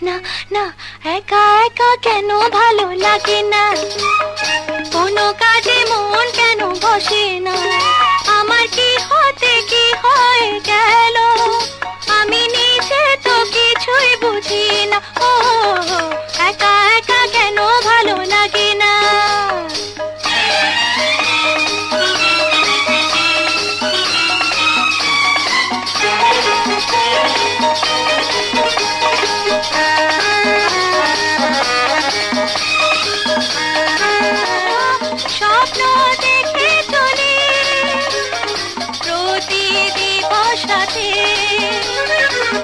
না না, একা একা কেন ভালো লাগে না, কোনো কাজে মন কেন বসে না, আমার কি হতে কি হয়ে গেল, আমি নিজে তো কিছুই বুঝি না। ও একা একা কেন ভালো লাগে না। স্বপ্ন দেখে চলি প্রতি দিবস রাতে,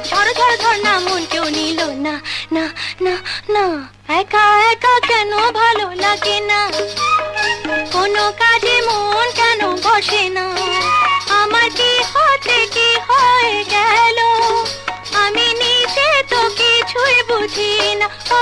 ঝড় ঝড় ঝড় না মন কেউ নিল না, না না না, একা একা কেন ভালো লাগে না, কোনো কাজে মন কেন বসে না, আমার কি হতে কি হয়ে গেল, আমি নিজে তো কিছুই বুঝি না। ও